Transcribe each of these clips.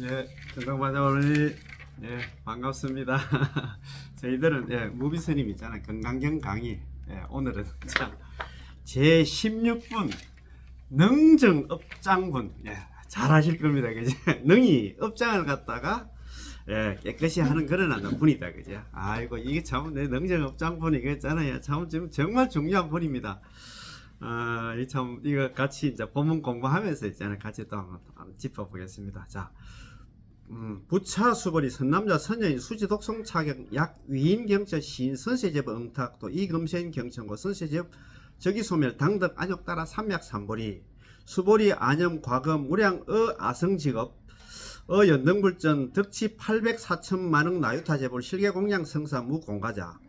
예, 건강마자 어머니, 예, 반갑습니다. 저희들은, 예, 무비스님 있잖아요. 건강경 강의. 예, 오늘은, 자, 제 16분, 능정업장분. 예, 잘 하실 겁니다. 그죠? 능이 업장을 갖다가, 예, 깨끗이 하는 그런 분이다. 그죠? 아이고, 이게 참, 내 능정업장분이 있잖아요. 참, 지금 정말 중요한 분입니다. 이 참, 이거 같이 이제 본문 공부하면서 있잖아요. 같이 또 한번 짚어보겠습니다. 자, 부차 수벌이 선남자 선여인 수지 독성 차격 약 위인 경처 시인 선세제법 응탁도 이금세인 경천고 선세제법 적이소멸 당덕 안욕 따라 삼약 삼보리 수보리 안염 과금 우량 아성직업 연등불전 덕치 804천만억 나유타제볼 실계공양 성사 무공가자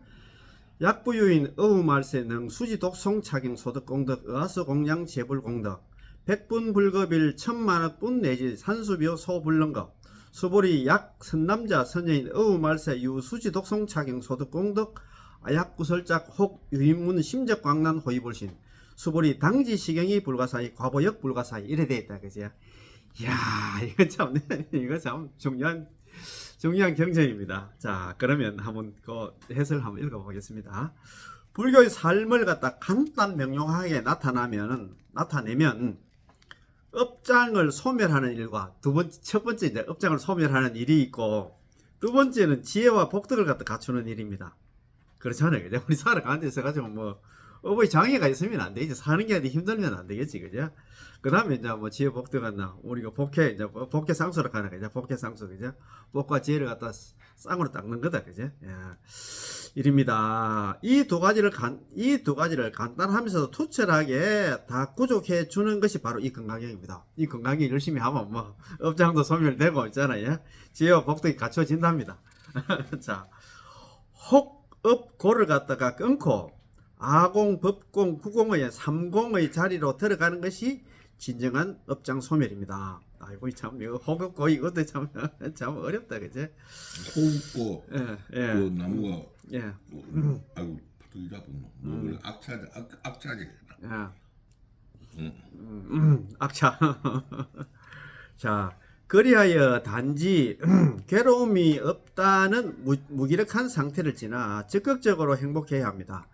약부유인 어우말세 능 수지 독성 차경 소득 공덕 의하수 공양 재불 공덕 백분 불급일 천만억 분 내지 산수비오 소불능급 수보리 약 선남자 선여인 어우말세 유수지 독성 차경 소득 공덕 아약구설작 혹 유인문 심적광난 호위불신 수보리 당지 시경이 불가사의 과보역 불가사의 이래 되어있다 그죠. 이야 이거 참 이거 참 중요한 경전입니다. 자 그러면 한번 그 해설 한번 읽어보겠습니다. 불교의 삶을 갖다 간단 명료하게 나타내면 업장을 소멸하는 일과 첫 번째 이제 업장을 소멸하는 일이 있고 두 번째는 지혜와 복덕을 갖다 갖추는 일입니다. 그렇잖아요. 그죠? 우리 살아가는 데서 가지고 뭐 어버이 장애가 있으면 안 되지. 사는 게 힘들면 안 되겠지. 그죠? 그 다음에 이제 뭐 지혜 복덕은 우리가 복회 상수로 가는 거죠. 복회 상수. 그죠? 복과 지혜를 갖다 쌍으로 닦는 거다. 그죠? 예. 일입니다. 이 두 가지를 간단하면서도 투철하게 다 구족해 주는 것이 바로 이 건강경입니다. 이 건강경 열심히 하면 뭐 업장도 소멸되고 있잖아요. 지혜와 복덕이 갖춰진답니다. 자, 혹업고를 갖다가 끊고 아공, 법공, 구공의 삼공의 자리로 들어가는 것이 진정한 업장 소멸입니다. 아이고 참 이거 호흡고 이것도 참 어렵다 그제? 호흡고 예. 그 나무가 예. 아이고 이라분 뭐 악차지. 예. 악차. 자, 그리하여 단지 괴로움이 없다는 무기력한 상태를 지나 적극적으로 행복해야 합니다.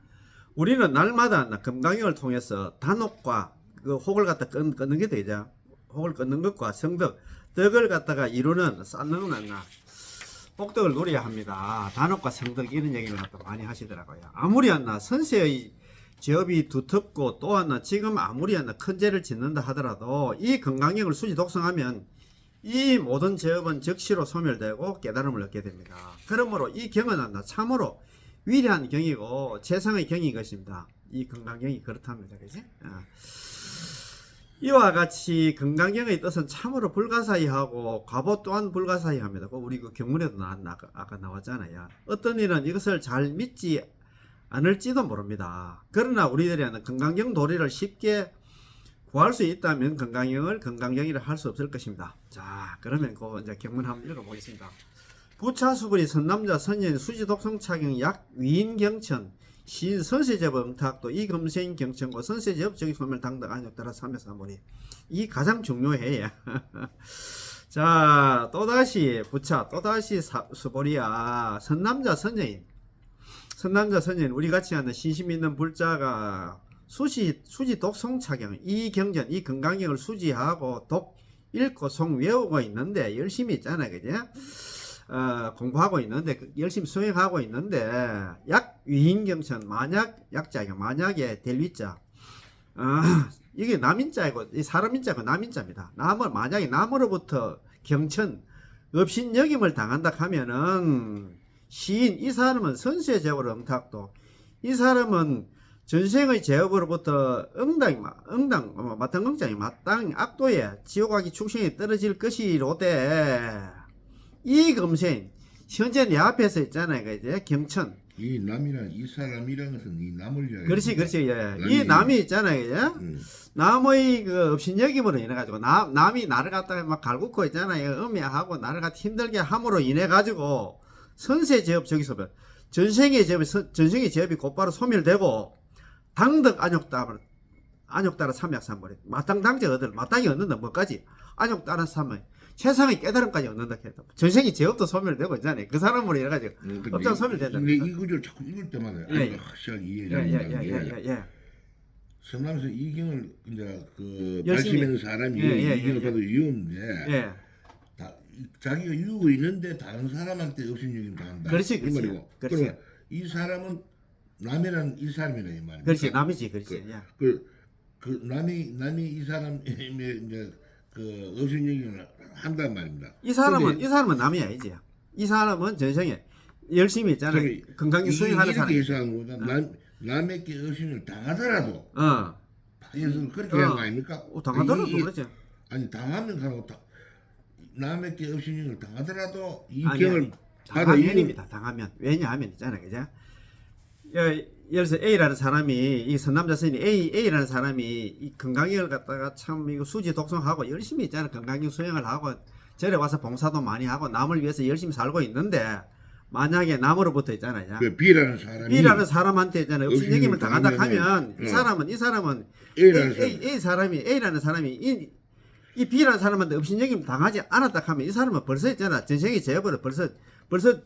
우리는 날마다 금강경을 통해서 단옥과 그 혹을 갖다 끊는 게 되죠. 혹을 끊는 것과 성덕, 덕을 갖다가 이루는 쌓는 복덕을 누려야 합니다. 단옥과 성덕 이런 얘기를 갖다 많이 하시더라고요. 아무리 한나 선세의 제업이 두텁고 또 하나 지금 아무리 한나 큰 죄를 짓는다 하더라도 이 건강경을 수지 독성하면 이 모든 제업은 즉시로 소멸되고 깨달음을 얻게 됩니다. 그러므로 이 경은 한나 참으로 위대한 경이고 최상의 경인 것입니다. 이 건강경이 그렇답니다. 그지? 이와 같이 건강경의 뜻은 참으로 불가사의하고 과보 또한 불가사의합니다. 우리 그 경문에도 아까 나왔잖아요. 어떤 일은 이것을 잘 믿지 않을지도 모릅니다. 그러나 우리들이 하는 건강경 도리를 쉽게 구할 수 있다면 건강경이라 할 수 없을 것입니다. 자, 그러면 그 이제 경문 한번 읽어보겠습니다. 부차수불이 선남자 선여인 수지독성 차경 약 위인경천 시인 선세제법 응탁도 이금세인 경천고 선세제법 적이소멸 당덕 안욕 따라 삼약삼보리 이 가장 중요해. 자 또다시 부차 또다시 수보리야 선남자 선여인 우리같이 하는 신심 있는 불자가 수지 독성 차경 이 경전 이 건강경을 수지하고 독 읽고 송 외우고 있는데 열심히 있잖아 그죠? 공부하고 있는데 열심히 수행하고 있는데 약 위인경천 만약 약자가 만약에 될 위자 이게 남인자이고 이 사람인자고 남인자입니다. 만약에 남으로부터 경천 업신여김을 당한다 하면은 시인 이 사람은 선수의 제업으로 응탁도 이 사람은 전생의 제업으로부터 마땅응장이 마땅 악도에 지옥하기 축생에 떨어질 것이로되 이 금생 현재 내 앞에서 있잖아요. 이제 경천 이 남이란 이 사람이란 것은 이 남을 이야기. 그렇지. 예. 이 남이 있잖아요. 남의 그 업신여김으로 인해 가지고 남이 나를 갖다가 막 갈구고 있잖아요. 음해하고 나를 갖다 힘들게 함으로 인해 가지고 선세 제업 저기서 전생의 제업이 곧바로 소멸되고 당덕 안욕 따라 삼약삼보리 마땅 당제 얻을 마땅히 얻는다 뭐까지 안욕 따라 삼약 최상의 깨달음까지 얻는다 해도 전생에 죄업도 소멸되고 있잖아요. 그 사람으로 이래가지고 업장 소멸된다. 근데 이 구절 자꾸 읽을 때마다 예. 확실하게 이해가 안 되는 게 예예예예예. 성남에서 이경을 이제 그 열심히- 말씀하는 사람이 예. 이경을 봐도 이유인데 예. 자기가 이유가 있는데 다른 사람한테 업신여김 당한다. 그렇지, 이 그렇지. 말이고. 그렇지. 그러면 이 사람은 남이란 이 사람이라 이 말입니다. 그렇지 남이지 그렇지. 예. 그 남이 이 사람의 이제 그 업신여김을 한단 말입니다. 이 사람은 근데 이 사람은 남이 아니지. 이 사람은 전생에 열심히 있잖아요. 저기 건강히 수행하는 사람. 이렇게 해석하는 거보다 남에게 업신을 당하더라도 어. 해석을 그렇게 한 거 아닙니까? 당하더라도 이- 그렇지. 아니 당하면 가고 남에게 업신여김을 당하더라도 이 아니, 경을 아니. 받아 이기는 당하면입니다. 당하면 왜냐하면 있잖아요, 그죠? 예를 들어서 A라는 사람이 이 선남자 스님 A라는 사람이 이 건강을 갖다가 참 이거 수지 독성하고 열심히 있잖아요. 건강경 수행을 하고 절에 와서 봉사도 많이 하고 남을 위해서 열심히 살고 있는데 만약에 남으로부터 있잖아요. 그 B라는 사람이 B라는 사람한테 있잖아요. 업신여김을 당한다 하면 어. 이 사람은 A라는 사람 A라는 사람이 이 B라는 사람한테 업신여김을 당하지 않았다 하면 이 사람은 벌써 있잖아. 전생에 죄업으로 벌써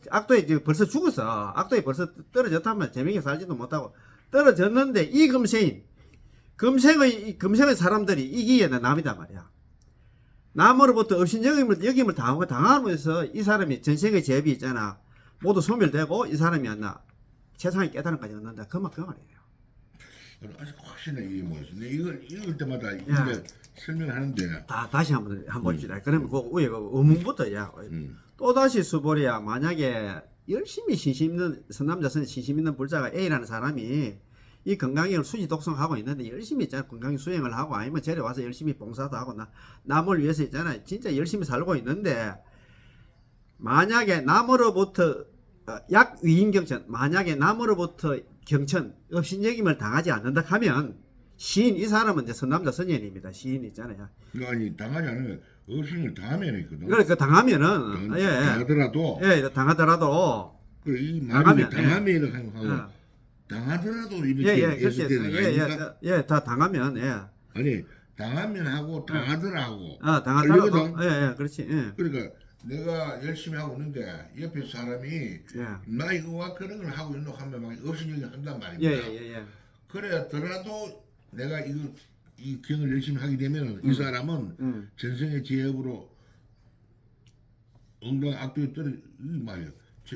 악도에 벌써 죽었어. 악도에 벌써 떨어졌다면 재명에 살지도 못하고 떨어졌는데 이 금생의 사람들이 이기에는 남이단 말이야. 남으로부터 업신여김을 당하면서 이 사람이 전생의 죄업이 있잖아. 모두 소멸되고 이 사람이 안나 세상의 깨달음까지 얻는다. 그 말이에요. 아직 확신에 이게 뭐였어. 이걸 읽을 때마다 이제 설명하는데 다시 한번 봅시다. 그러면 그 위에 그 의문부터야. 또다시 수보리야. 만약에 열심히 신심 있는 선남자 신심 있는 불자가 A라는 사람이 이 건강을 수지 독성하고 있는데 열심히 있잖아. 건강 수행을 하고 아니면 절에 와서 열심히 봉사도 하고 남을 위해서 있잖아. 진짜 열심히 살고 있는데 만약에 남으로부터 약위임경천 만약에 남으로부터 경천 업신여김을 당하지 않는다 하면 시인 이 사람은 이제 선남자 선녀입니다. 시인 있잖아요. 아니 당하지 않으면 업신을 당하면 있거든. 그러니까 당하면은 당하더라도 당하더라도 이 당하면, 말이 당하면 하고 당하더라도 이렇게 해석되는 거니까 다 당하면 아니 당하면 하고 당하더라고 당하더라도 걸리거든. 그렇지. 그러니까 내가 열심히 하고 있는데 옆에 사람이 나 이거와 그런 걸 하고 있는 하면 막 업신여김 한단 말입니다. 그래더라도 내가 이 경을 열심히 하게 되면 이 사람은 전생의 죄업으로 엉덩 악도에 떨어져 이 말이야.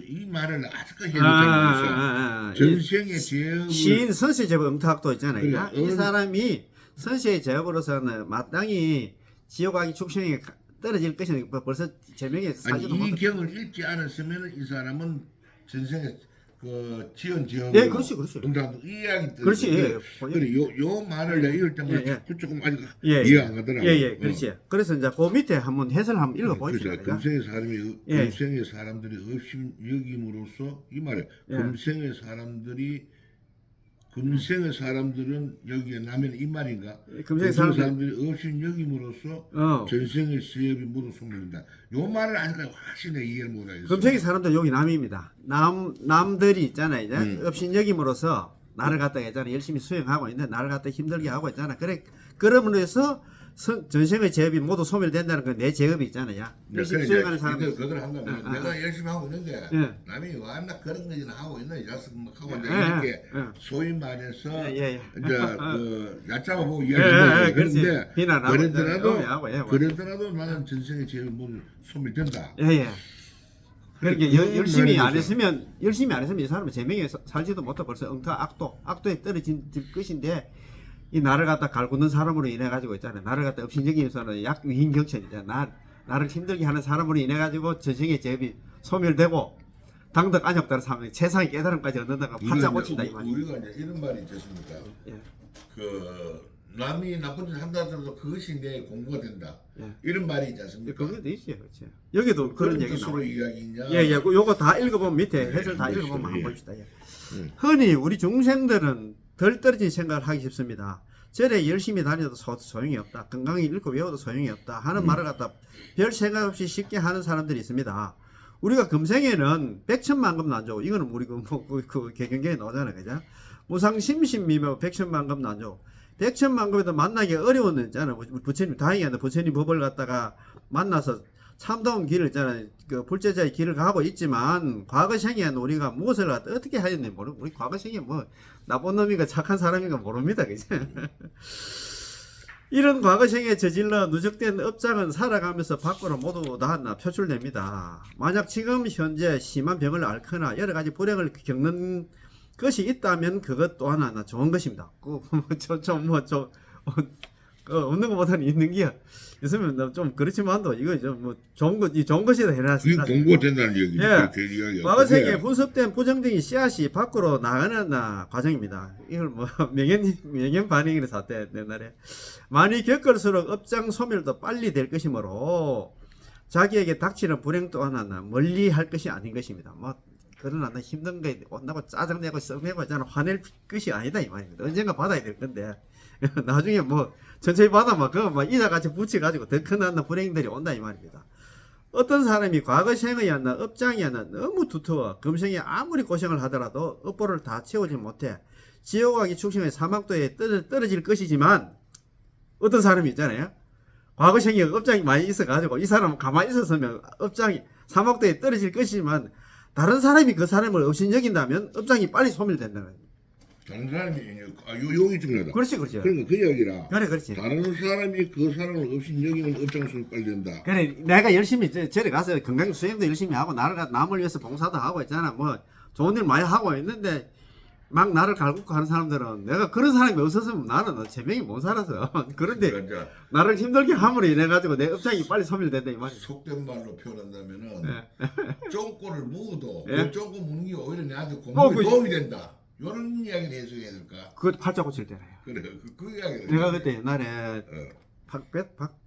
이 말을 아직까지 해석하고 있어. 전생의 죄업을 시인 선세 제법 응탁도 있잖아요. 그래, 이 사람이 선세의 제법으로서는 마땅히 지옥하기 축생에 떨어질 것이 벌써 제명에 사지도 아니 이 못하고. 경을 읽지 않았으면 이 사람은 전생에 그 지은 죄업을 그렇지. 응답 이 이야기 그렇지. 그래 요 말을 내가 읽을 때마다 자꾸 조금 아직 예. 이해가 안 가더라고. 그렇지. 그래서 이제 그 밑에 한번 해설 한번 읽어보시죠. 그렇죠. 금생의 사람이 금생의 사람들이 업신여김으로써 이 말에 금생의 사람들은 여기에 나면 이 말인가? 금생의 사람들이 업신여김으로써 전생의 죄업이 모두 소멸된다. 요 말을 아직까지 확실히 이해를 못하겠어. 금생의 사람들 여기 남입니다. 남들이 있잖아요. 이제 업신여김으로서 나를 갖다가 있잖아 열심히 수행하고 있는데 나를 갖다 힘들게 하고 있잖아. 그러므로 해서 전생의 죄업이 모두 소멸된다는 건 내 죄업이 있잖아요. 열심히 수행하는 사람. 그걸 한다면 내가 열심히 하고 있는데 남이 와나 그런 거지나 하고 있는 이 자식 막 하고 이렇게 소위 말해서 이제 그 얕잡아 보고 이야기하는 그런데 그러더라도 나는 전생의 죄업이 모두 소멸된다. 그렇게 열심히 안 했으면 이 사람은 제명에 살지도 못하고 벌써 악도에 떨어진 것인데 이 나를 갖다 갈구는 사람으로 인해 가지고 있잖아요. 나를 갖다 업신여김에서는 약위임경천이잖아. 나를 힘들게 하는 사람으로 인해 가지고 전생의 죄업이 소멸되고 당덕 안욕다를 사면 세상의 깨달음까지 얻는다가 팔자 꽂힌다 이 말이에요. 우리가 이제 이런 말이 있겠습니까? 그 남이 나쁜 짓 한다 하더라도 그것이 내 공부가 된다. 이런 말이 있지 않습니까? 그게 있어요, 그렇지. 여기도 그런 얘기 나와요. 이야기냐? 요거 다 읽어보면 밑에 해설 다 읽어보면 한번 봅시다. 흔히 우리 중생들은 덜 떨어진 생각을 하기 쉽습니다. 절에 열심히 다녀도 소용이 없다. 건강히 읽고 외워도 소용이 없다. 하는 말을 갖다 별 생각 없이 쉽게 하는 사람들이 있습니다. 우리가 금생에는 백천만금 난조. 이거는 우리 그 개경계에 나오잖아요. 그죠? 무상심신미묘 백천만금 난조. 백천만금에도 만나기 어려운 데 있잖아요. 부처님, 다행히 부처님 법을 갖다가 만나서 참다운 길을 있잖아요. 그 불제자의 길을 가고 있지만 과거 생에는 우리가 무엇을 어떻게 하였는지 모르고 우리 과거 생에 뭐 나쁜 놈인가 착한 사람인가 모릅니다. 그죠? 이런 과거 생에 저질러 누적된 업장은 살아가면서 밖으로 모두 다 표출됩니다. 만약 지금 현재 심한 병을 앓거나 여러 가지 불행을 겪는 것이 있다면 그것 또한 하나 좋은 것입니다. 없는 것보다는 있는 게 있으면 좀 그렇지만도 이거 좀 좋은 것이다 그게 해놨습니다. 공부가 된다는 얘기죠. 예. 과거 생에 분석된 부정적인 씨앗이 밖으로 나가는 과정입니다. 이걸 뭐 명yen 반응이라 샀대 옛날에. 많이 겪을수록 업장 소멸도 빨리 될 것이므로 자기에게 닥치는 불행 또한 하나 멀리 할 것이 아닌 것입니다. 뭐 그러나 힘든 거 온다고 짜증내고 썩내고 있잖아 화낼 것이 아니다 이 말입니다. 언젠가 받아야 될 건데 나중에 뭐 천천히 받아만 그거 막 이자같이 붙여가지고 더 큰 불행들이 온다 이 말입니다. 어떤 사람이 과거 생이었나 업장이었나 너무 두터워 금생에 아무리 고생을 하더라도 업보를 다 채우지 못해 지옥하기 축생의 사막도에 떨어질 것이지만 어떤 사람이 있잖아요. 과거 생에 업장이 많이 있어가지고 이 사람은 가만히 있었으면 업장이 사막도에 떨어질 것이지만 다른 사람이 그 사람을 업신여긴다면 업장이 빨리 소멸된다는 거예요. 다른 사람이 여기 중요하다. 그렇지. 그러니까 그 이야기라. 그래, 그렇지. 다른 사람이 그 사람을 업신여기면 업장 소멸 빨리 된다. 그래, 내가 열심히 절에 가서 건강 수행도 열심히 하고 남을 위해서 봉사도 하고 있잖아. 뭐 좋은 일 많이 하고 있는데 막 나를 갈구고 하는 사람들은 내가 그런 사람이 없었으면 나는 제명이 못 살아서 그런데 그러니까 나를 힘들게 함으로 인해 가지고 내 업장이 빨리 소멸된다 이 말이야. 속된 말로 표현한다면은 네. 쫑꼬를 묵어도 예? 그 쫑꼬 묵는 게 오히려 내한테 공부에 도움이 된다. 이런 이야기를 해석해야 될까? 그거 팔자 고칠 때라요. 그래 그 이야기를. 내가 그때 옛날에 어.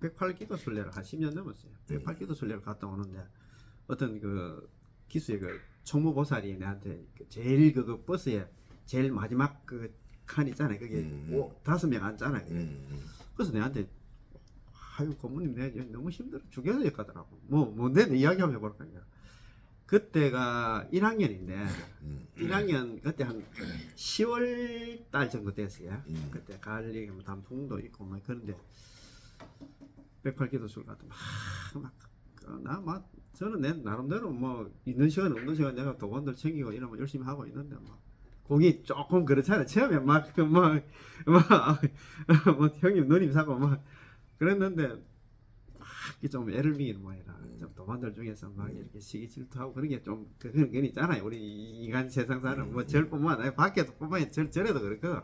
108기도 순례를 한 10년 넘었어요. 108기도 순례를 갔다 오는데 어떤 그 기수의 그 총무보살이 내한테 제일 그 버스에 제일 마지막 그 칸 있잖아요. 그게 5명 앉잖아요. 그래서 내한테 아유 고모님 내가 너무 힘들어 죽여야 될 거더라고. 뭔데 이야기 한번 해볼까. 그때가 1학년인데 1학년 그때 한 10월 달 정도 됐어요. 그때 갈리 뭐 단풍도 있고 막 그런데 108기도술 가도 막 저는 내 나름대로 뭐 있는 시간 없는 시간 내가 도관들 챙기고 이러면 열심히 하고 있는데 막 공이 조금 그렇잖아요. 처음에 뭐 형님 누님 사고 막 그랬는데 좀 애를 미는 모양이라 좀 도반들 중에서 막 이렇게 시기 질투하고 그런 게 좀 그런 게 있잖아요. 우리 인간 세상 사는 뭐 절뿐만 아니라 밖에도 뿐만 절에도 그렇거든.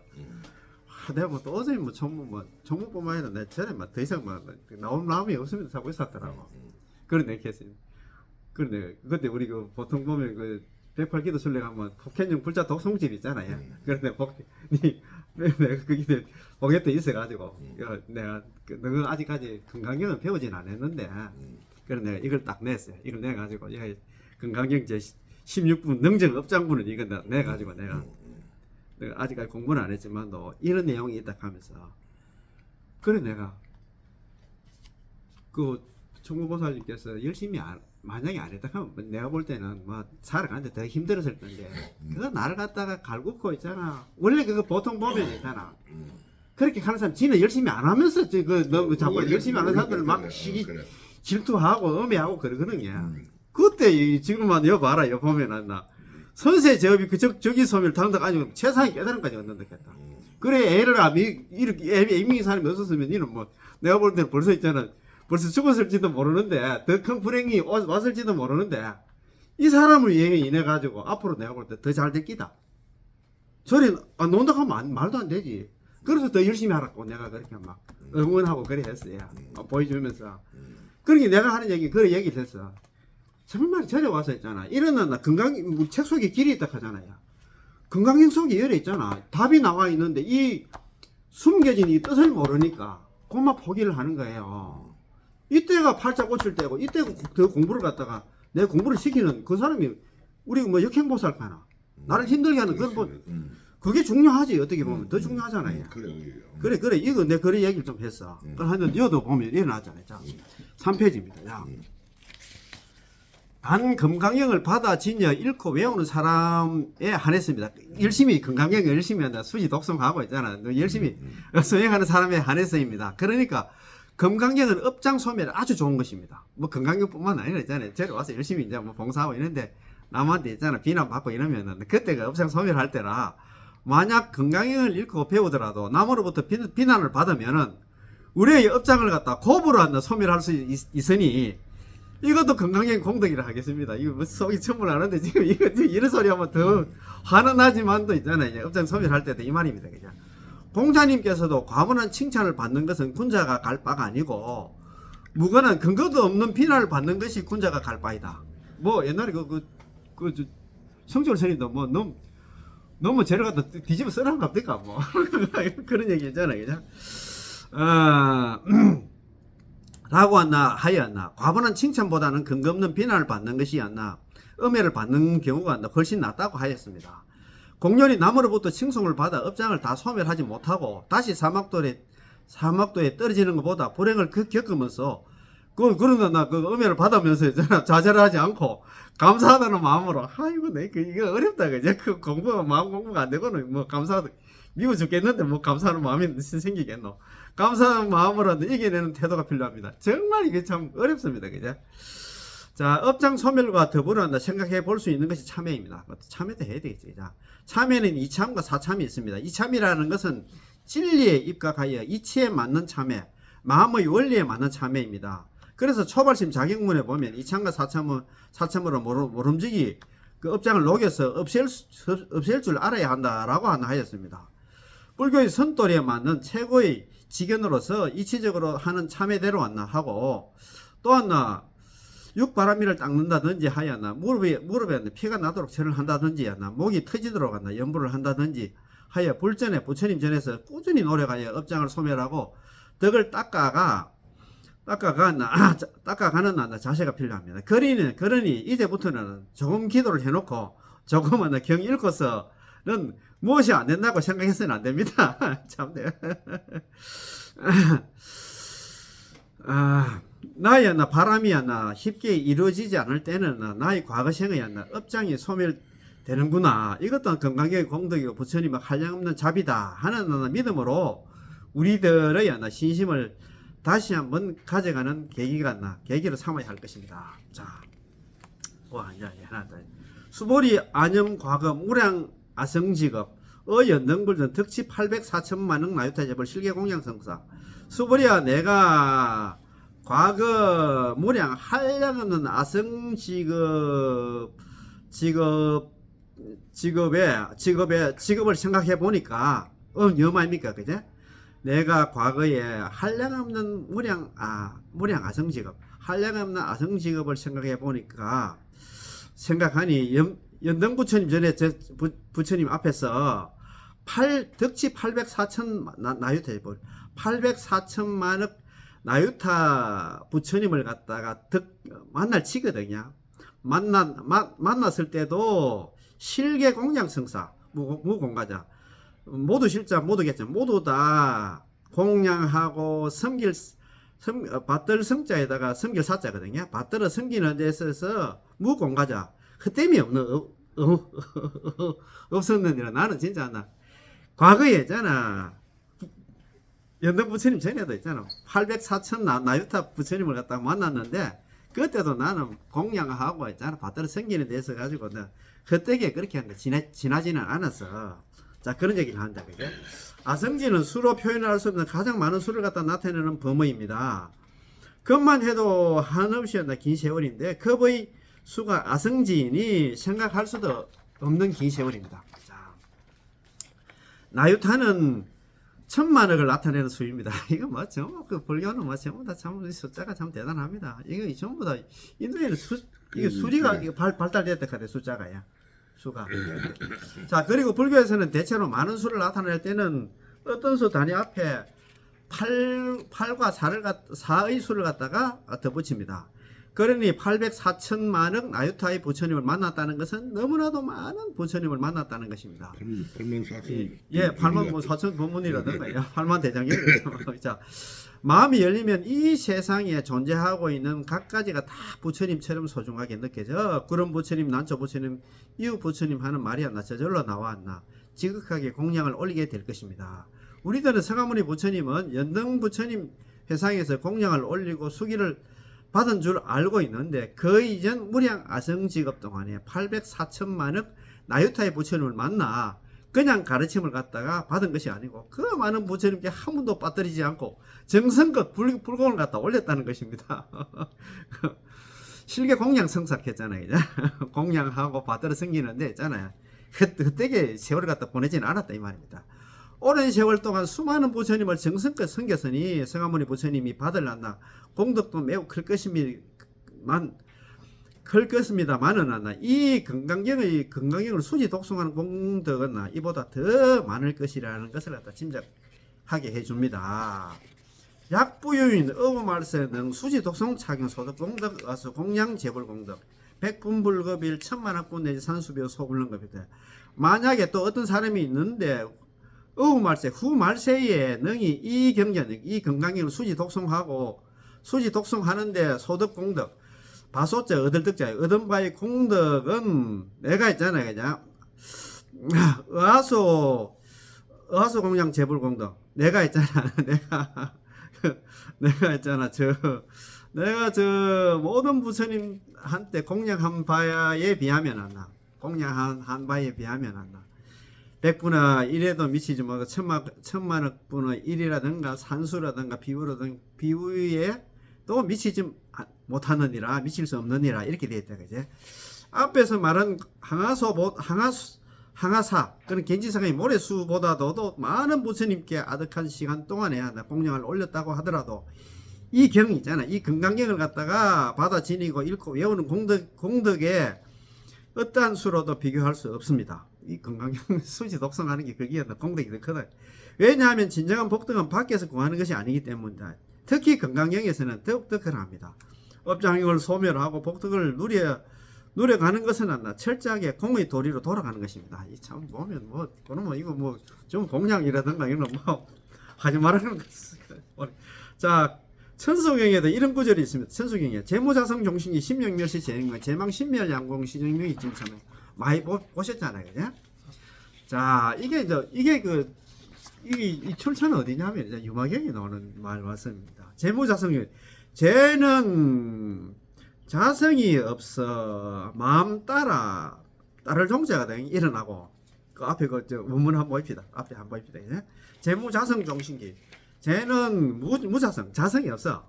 내가 뭐 또 어제 뭐 총무뿐만 아니라 내 전에 막 더 이상 막 나온 마음이 없으면 사고 있었더라고. 그런 내 케이스. 그런데 그때 우리 그 보통 보면 그 108기도 순례 가면 폭행용 불자 독송집 있잖아요. 그런데 내가 거기 보게도 있어가지고 내가 너 아직까지 건강경은 배우진 않았는데 그래 내가 이걸 딱 냈어요. 이걸 내가지고 건강경 제 16분 능정 업장분은 이거 내가지고 내가 아직까지 공부는 안 했지만도 이런 내용이 있다 하면서 그래 내가 그 총무보살님께서 열심히 만약에 안 했다 하면 내가 볼 때는 뭐 살아가는데 더 힘들었을 텐데 그거 나를 갖다가 갈구고 있잖아. 원래 그거 보통 보면 있잖아. 그렇게 하는 사람 지는 열심히 안 하면서 너 자꾸 열심히 하는 사람들 막 시기 질투하고 음해하고 그러거든요. 그때 지금만 여봐라 여 보면은 나 선세 제업이 그 저기 소멸 당덕 아니고 최상위 깨달음까지 얻는다 했다. 그래 애를 이렇게 애미인 사람이 없었으면 이는 뭐 내가 볼 때는 벌써 있잖아. 벌써 죽었을지도 모르는데 더 큰 불행이 왔을지도 모르는데 이 사람을 인해 가지고 앞으로 내가 볼 때 더 잘 될 기다. 저리 논다 하면 말도 안 되지. 그래서 더 열심히 하라고 내가 그렇게 막 응원하고 그래 했어요. 보여주면서. 그러니까 내가 하는 얘기 그런 얘기를 했어. 정말 저리 와서 있잖아. 이러는 책 속에 길이 있다 하잖아요. 건강경 속에 열에 있잖아. 답이 나와 있는데 이 숨겨진 이 뜻을 모르니까 그만 포기를 하는 거예요. 이때가 팔자 꽂힐 때고 이때 더 공부를 갖다가 내 공부를 시키는 그 사람이 우리 뭐 역행보살 하나 나를 힘들게 하는 그건 뭐 그게 중요하지 어떻게 보면 더 중요하잖아요. 그래 이거 내 그런 얘기를 좀 했어. 그런데 여도 보면 일어나잖아요. 자 3페이지입니다. 야. 단 건강경을 받아 지녀 읽고 외우는 사람에 한했습니다. 열심히 건강경 열심히 한다. 수지 독성하고 있잖아. 열심히 수행하는 사람에 한해서입니다. 그러니까 금강경은 업장 소멸에 아주 좋은 것입니다. 뭐 금강경뿐만 아니라 있잖아요. 저리 와서 열심히 이제 뭐 봉사하고 이런데 남한테 있잖아 비난 받고 이러면은 그때가 업장 소멸할 때라 만약 금강경을 읽고 배우더라도 남으로부터 비난을 받으면은 우리의 업장을 갖다 고부로 한다 소멸할 수 있으니 이것도 금강경 공덕이라 하겠습니다. 이거 뭐 속이 천분하는데 지금 이거 이런 소리 하면 더 화는 나지만도 있잖아요. 업장 소멸할 때도 이 말입니다. 그죠? 공자님께서도 과분한 칭찬을 받는 것은 군자가 갈 바가 아니고 무관한 근거도 없는 비난을 받는 것이 군자가 갈 바이다. 뭐 옛날에 성철 스님도 뭐 너무 죄를 갖다 뒤집어 쓰라는 겁니까 뭐 그런 얘기 있잖아요. 그죠? 라고 하였나 과분한 칭찬보다는 근거 없는 비난을 받는 것이 였나 음해를 받는 경우가 훨씬 낫다고 하였습니다. 공렬이 남으로부터 칭송을 받아 업장을 다 소멸하지 못하고 다시 사막도에 떨어지는 것보다 불행을 겪으면서 그러나 나 그 음해를 받으면서 좌절하지 않고 감사하다는 마음으로 아이고 이거 어렵다 그죠? 그 마음 공부가 안 되고는 뭐 감사하다 미워 죽겠는데 뭐 감사하는 마음이 생기겠노. 감사하는 마음으로 이겨내는 태도가 필요합니다. 정말 이게 참 어렵습니다. 그죠? 자, 업장 소멸과 더불어 생각해 볼 수 있는 것이 참회입니다. 참회도 해야 되겠지. 자, 참회는 이참과 사참이 있습니다. 이참이라는 것은 진리에 입각하여 이치에 맞는 참회, 마음의 원리에 맞는 참회입니다. 그래서 초발심 자격문에 보면 이참과 사참으로 모름지기 그 업장을 녹여서 없앨 줄 알아야 한다라고 하였습니다. 불교의 선도리에 맞는 최고의 지견으로서 이치적으로 하는 참회대로 하고 또 육바람이를 닦는다든지 하였나 무릎에 피가 나도록 절을 한다든지 하였나 목이 터지도록 연부를 한다든지 하여 불전에 부처님 전에서 꾸준히 노력하여 업장을 소멸하고 덕을 닦아가는 자세가 필요합니다. 그러니 이제부터는 조금 기도를 해놓고 조금은 경 읽고서는 무엇이 안 된다고 생각해서는 안 됩니다. 참네. 나의 바람이 쉽게 이루어지지 않을 때는 나의 과거생의 업장이 소멸되는구나. 이것도 건강의 공덕이고 부처님의 한량없는 자비다 하는 믿음으로 우리들의 신심을 다시 한번 가져가는 계기로 삼아야 할 것입니다. 자, 이제 하나 더. 수보리 안염 과거 무량 아성직업 연등불전 덕치 804천만억 나유타제벌 실계공양성사. 수보리야 내가 과거 무량 한량없는 직업을 생각해 보니까 여마입니까 그제? 내가 과거에 한량없는 무량 아성직업 한량없는 아성직업을 생각해 보니까 생각하니 연등부처님 전에 부처님 앞에서 덕치 804천 나유타제벌 804천만억 나유타 부처님을 갖다가 만날 치거든요. 만났을 때도 실계공양성사 무공가자 모두 실자 모두겠죠. 모두 다 공양하고 받들 성자에다가 섬길 사자거든요. 받들어 섬기는 데 있어서 무공가자 헛됨이 없었느니라. 나는 진짜 과거에 있잖아. 연등 부처님 전에도 있잖아. 804천 나유타 부처님을 갖다가 만났는데 그때도 나는 공양하고 있잖아. 받들어 섬기는 데 있어 가지고 헛되게 그렇게 한다. 지나지는 않았어. 자, 그런 얘기를 한다. 그죠? 아성지는 수로 표현할 수 없는 가장 많은 수를 갖다 나타내는 범어입니다. 그것만 해도 한없이 긴 세월인데 겁의 수가 아성지인이 생각할 수도 없는 긴 세월입니다. 자, 나유타는 천만억을 나타내는 수입니다. 이거 전부 그 불교는 전부 다 참 숫자가 참 대단합니다. 이거 전부 다 인도에는 이게 수리가 발달됐다 카대 숫자가야. 수가. 자, 그리고 불교에서는 대체로 많은 수를 나타낼 때는 어떤 수 단위 앞에 8과 4의 수를 갖다가 덧붙입니다. 그러니 804천만억 나유타의 부처님을 만났다는 것은 너무나도 많은 부처님을 만났다는 것입니다. 8만 4천. 예, 8만 4천 본문이라든가 8만 대장경이라든가. 자, 마음이 열리면 이 세상에 존재하고 있는 각가지가 다 부처님처럼 소중하게 느껴져. 그런 부처님, 난초 부처님, 이후 부처님 하는 말이 저절로 나왔나. 지극하게 공양을 올리게 될 것입니다. 우리들은 서가모니 부처님은 연등 부처님 회상에서 공양을 올리고 수기를 받은 줄 알고 있는데 그 이전 무량 아성직업 동안에 804천만억 나유타의 부처님을 만나 그냥 가르침을 갖다가 받은 것이 아니고 그 많은 부처님께 한 번도 빠뜨리지 않고 정성껏 불공을 갖다 올렸다는 것입니다. 실계 공양 성삭했잖아요. 공양하고 받들어 섬기는데 있잖아요. 그때게 세월을 갖다 보내지는 않았다 이 말입니다. 오랜 세월 동안 수많은 부처님을 정성껏 섬겼으니 성하모니 부처님이 받을란다 공덕도 매우 클 것입니다만은 이 건강경을 수지 독송하는 공덕은 이보다 더 많을 것이라는 것을 갖다 짐작하게 해줍니다. 약부유인 어부말세 등 수지 독송 착용 소득 공덕 와서 공양 재벌 공덕 백분불급일 천만학군 내지 산수비호 소불능급이다. 만약에 또 어떤 사람이 있는데 어부말세 후말세에 능히 이 경전 이 건강경을 수지 독송하고 수지 독송하는데 소득 공덕 바소자 얻을득자 얻은 바의 공덕은 내가 있잖아요. 그냥 의하소 공양 재불 공덕 내가 있잖아. 내가 있잖아. 내가 모든 부처님한테 공양한 바에 비하면 안 나. 공양한 바에 비하면 안 나. 100분의 1에도 미치지 못하고 천만억 분의 1이라든가 산수라든가 비유에 또 미치지 못하느니라 미칠 수 없느니라 이렇게 되어 있다. 그제? 앞에서 말한 항하사 그런 gen지사의 모래수보다도 많은 부처님께 아득한 시간 동안에 공양을 올렸다고 하더라도 이 경이 있잖아. 이 건강경을 갖다가 받아 지니고 읽고 외우는 공덕에 어떠한 수로도 비교할 수 없습니다. 이 건강경 수지 독성하는 게 거기에 공덕이 더 크다. 왜냐하면 진정한 복덕은 밖에서 구하는 것이 아니기 때문이다. 특히 건강경에서는 더욱더 그러합니다. 업장을 소멸하고 복덕을 누려가는 것은 철저하게 공의 도리로 돌아가는 것입니다. 이 참 보면 그러면 이거 좀 공양이라든가 이런 거 하지 말라는 거. 자, 천수경에도 이런 구절이 있습니다. 천수경에 재무자성 종신기 신명멸시 재행명 제망 신멸양공 시정명이 지금 참 많이 보셨잖아요. 그죠? 자, 이게 이 출처는 어디냐면 이제 유마경에 나오는 말 맞습니다. 재무자성이 쟤는 자성이 없어 마음 따를 종자가 일어나고 그 앞에 원문 한번 봅시다. 앞에 한번 봅시다. 재무자성 종신기 쟤는 무자성 자성이 없어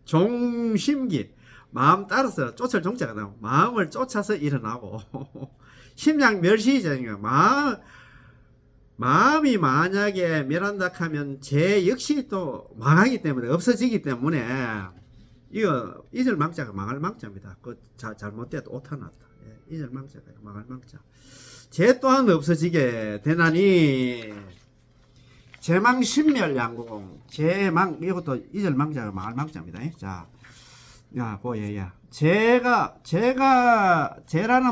종심기 마음 따라서 쫓을 종자가 나오고 마음을 쫓아서 일어나고 심양멸시잖아요. 마음이 만약에 멸한다 하면 쟤 역시 또 망하기 때문에 없어지기 때문에 이거 이절망자가 망할 망자입니다. 그 잘못돼도 오타났다. 이절망자가 망할 망자. 쟤 또한 없어지게 되나니 제망신멸양공 제망 이것도 이절망자가 망할 망자입니다. 자, 야 보여야. 제라는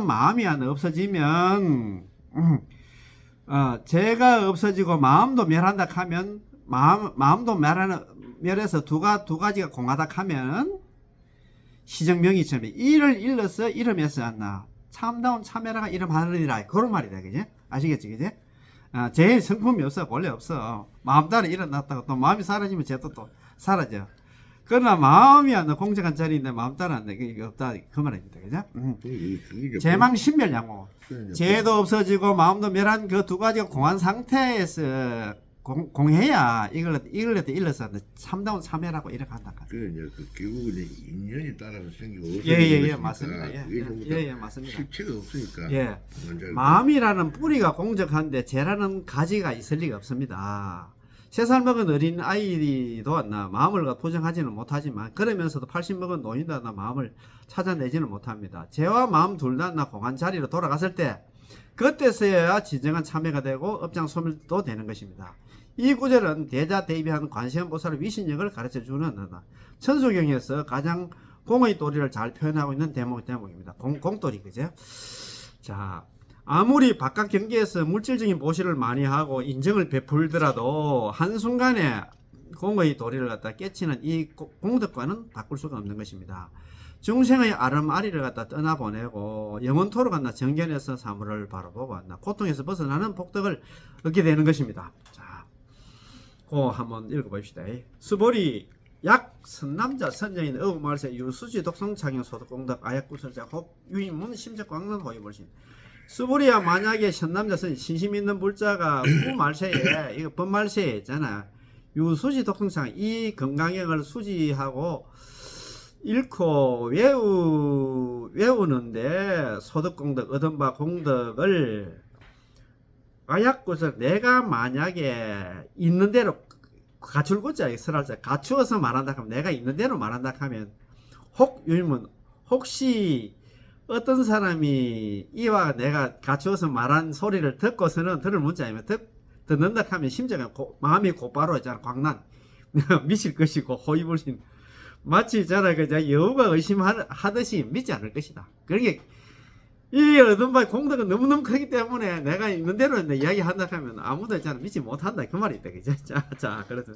마음이 안 없어지면 제가 없어지고 마음도 멸한다 하면 마음도 멸해서 두 가지가 공하다 하면 시정명의처럼 이를 일러서 이름에서 안나 참다운 참여라가 이름 하느니라 그런 말이다. 그지? 아시겠지? 그지? 제 성품이 없어. 원래 없어. 마음 따라 일어났다가 또 마음이 사라지면 쟤도 또 사라져. 그러나 마음이 안 공정한 자리인데 마음 따라 안 돼. 그게 없다. 그 말입니다. 그죠? 제망신멸양호. 죄도 없어지고 마음도 멸한 그 두 가지가 공한 상태에서 공해야 이걸 일러서 참다운 참여라고 이렇게 한다. 그 결국은 인연이 따라서 생기고 예 맞습니다. 예 맞습니다. 실체가 없으니까. 예. 마음이라는 뿌리가 공적한데 죄라는 가지가 있을 리가 없습니다. 3살 먹은 어린 아이도 마음을 부정하지는 못하지만 그러면서도 80 먹은 노인도 마음을 찾아내지는 못합니다. 죄와 마음 둘 다 공한 자리로 돌아갔을 때 그때서야 진정한 참여가 되고 업장 소멸도 되는 것입니다. 이 구절은 대자 대비한 관세음보살의 위신력을 가르쳐주는 천수경에서 가장 공의 도리를 잘 표현하고 있는 대목입니다. 공도리 그죠? 자, 아무리 바깥 경계에서 물질적인 보시를 많이 하고 인정을 베풀더라도 한순간에 공의 도리를 갖다 깨치는 이 공덕과는 바꿀 수가 없는 것입니다. 중생의 아름아리를 갖다 떠나보내고 영원토록 정견에서 사물을 바라보고 고통에서 벗어나는 복덕을 얻게 되는 것입니다. 자, 한번 읽어봅시다. 수보리 약 선남자 선여인 어부말세 유수지 독성 창현 소득공덕 아약구설자 혹 유인문 심적 광는 호위물신 수불이야 만약에 선남자 선 신심 있는 불자가 후말세에 이거 번말세에 있잖아 유수지 독성창 이 건강형을 수지하고 읽고 외우는데 소득공덕 얻은 바 공덕을 아약구설 내가 만약에 있는 대로 갖출 것자 설할자 갖추어서 말한다 하면 내가 있는 대로 말한다 하면 혹 유일문 혹시 어떤 사람이 이와 내가 갖추어서 말한 소리를 듣고서는 들을 문자 아니면 듣는다 하면 심정은 마음이 곧바로 있잖아 광난 미칠 것이고 호의불신 마치 있잖아 그저 여우가 의심하듯이 믿지 않을 것이다. 그러니까 이 얻은 바의 공덕은 너무너무 크기 때문에 내가 있는 대로 이야기한다 하면 아무도 있잖아 믿지 못한다 그 말이 있다 그죠? 자 그래서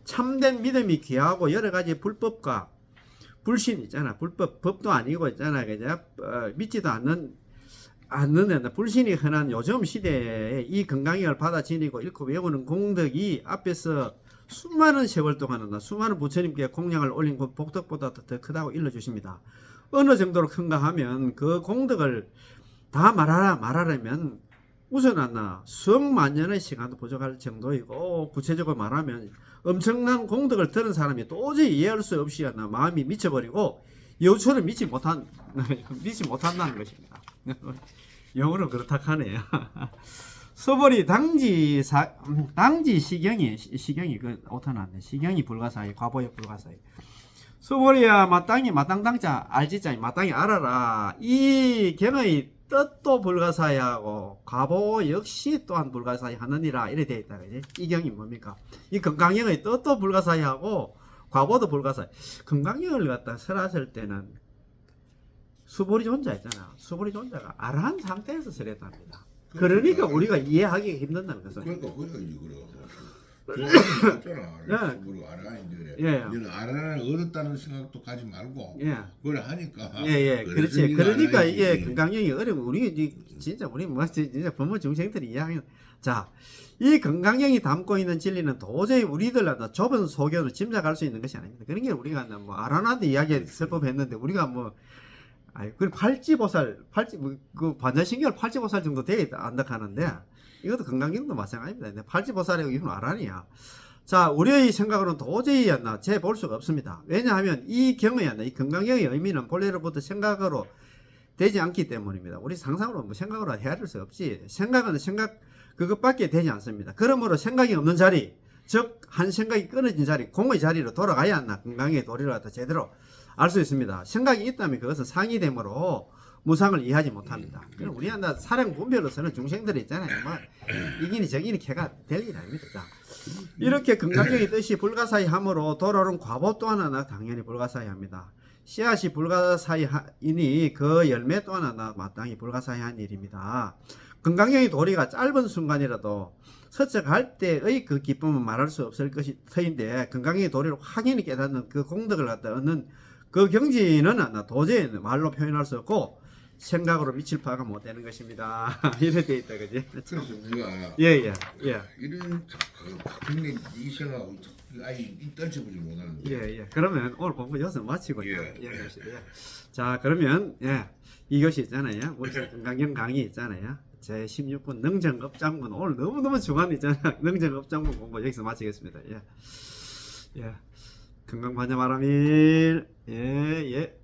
참된 믿음이 귀하고 여러 가지 불법과 불신 있잖아 법도 아니고 있잖아 그죠? 믿지도 않는 불신이 흔한 요즘 시대에 이 건강형을 받아 지니고 읽고 외우는 공덕이 앞에서 수많은 세월 동안은 수많은 부처님께 공양을 올린 복덕보다 더 크다고 일러주십니다. 어느 정도로 큰가 하면 그 공덕을 다 말하려면 우선 수억 만년의 시간도 부족할 정도이고 구체적으로 말하면 엄청난 공덕을 들은 사람이 도저히 이해할 수 없이 마음이 미쳐버리고 여우처럼 믿지 못한다는 것입니다. 영어로 그렇다 하네요. 소벌이 당지 시경이 그 오타났네. 시경이 불가사의 과보의 불가사의 수보리야 마땅당자 알지자 마땅히 알아라. 이 경의 뜻도 불가사의하고 과보 역시 또한 불가사의 하느니라 이래 되어 있다. 그지? 이 경이 뭡니까? 이 건강형의 뜻도 불가사의하고 과보도 불가사의. 건강형을 갖다 설하실 때는 수보리 존자 있잖아. 수보리 존자가 아라한 상태에서 설했답니다. 그러니까 우리가 이해하기 힘든다는 것은. 그러니까 그거잖아. 우리 아라인데. 예. 너는 아라를 얻었다는 생각도 가지 말고. 예. 그걸 하니까. 예. 그렇지. 그러니까 이게 건강형이 어려운 우리 진짜 우리 뭐 진짜 부모 중생들이 이해하면 자, 이 건강형이 담고 있는 진리는 도저히 우리들한테 좁은 소견으로 짐작할 수 있는 것이 아닙니다. 그런 게 우리가 뭐 아라한테 이야기 설법했는데 우리가 뭐 그 팔찌보살 그 반자신경 팔찌보살 정도 돼야 안다 하는데 이것도 건강경도 마찬가지입니다. 팔찌보살이고 이건 아란이야. 자, 우리의 생각으로는 도저히 재볼 수가 없습니다. 왜냐하면 이 경의 이 건강경의 의미는 본래로부터 생각으로 되지 않기 때문입니다. 우리 상상으로 뭐 생각으로 헤아릴 수 없지. 생각은 생각 그것밖에 되지 않습니다. 그러므로 생각이 없는 자리, 즉 한 생각이 끊어진 자리, 공의 자리로 돌아가야 건강의 도리를 갖다 제대로 알 수 있습니다. 생각이 있다면 그것은 상이됨으로 무상을 이해하지 못합니다. 그럼 우리 사령 분별로서는 중생들이 있잖아요. 뭐 이기니 저기니 개가 될 일 아닙니다. 자, 이렇게 건강경의 뜻이 불가사의함으로 돌아오는 과보 또한 당연히 불가사의합니다. 씨앗이 불가사의이니 그 열매 또한 마땅히 불가사의한 일입니다. 건강경의 도리가 짧은 순간이라도 서척할 때의 그 기쁨은 말할 수 없을 것이 터인데 건강경의 도리를 확연히 깨닫는 그 공덕을 갖다 얻는 그 경지는 도저히 말로 표현할 수 없고 생각으로 미칠 바가 못 되는 것입니다. 이래 돼 있다, 그지? 그래서 우리가 예. 이런 박형님 이 생각하고 아이 떨쳐보지 못하는데. 예. 그러면 오늘 공부 여기서 마치고 예. 자, 그러면 이것이 있잖아요. 우리 건강경 강의 있잖아요. 제 16분 능정업장문 오늘 너무너무 중요한 있잖아요. 능정업장문 공부 여기서 마치겠습니다. 예. 건강 반야마라밀. 예.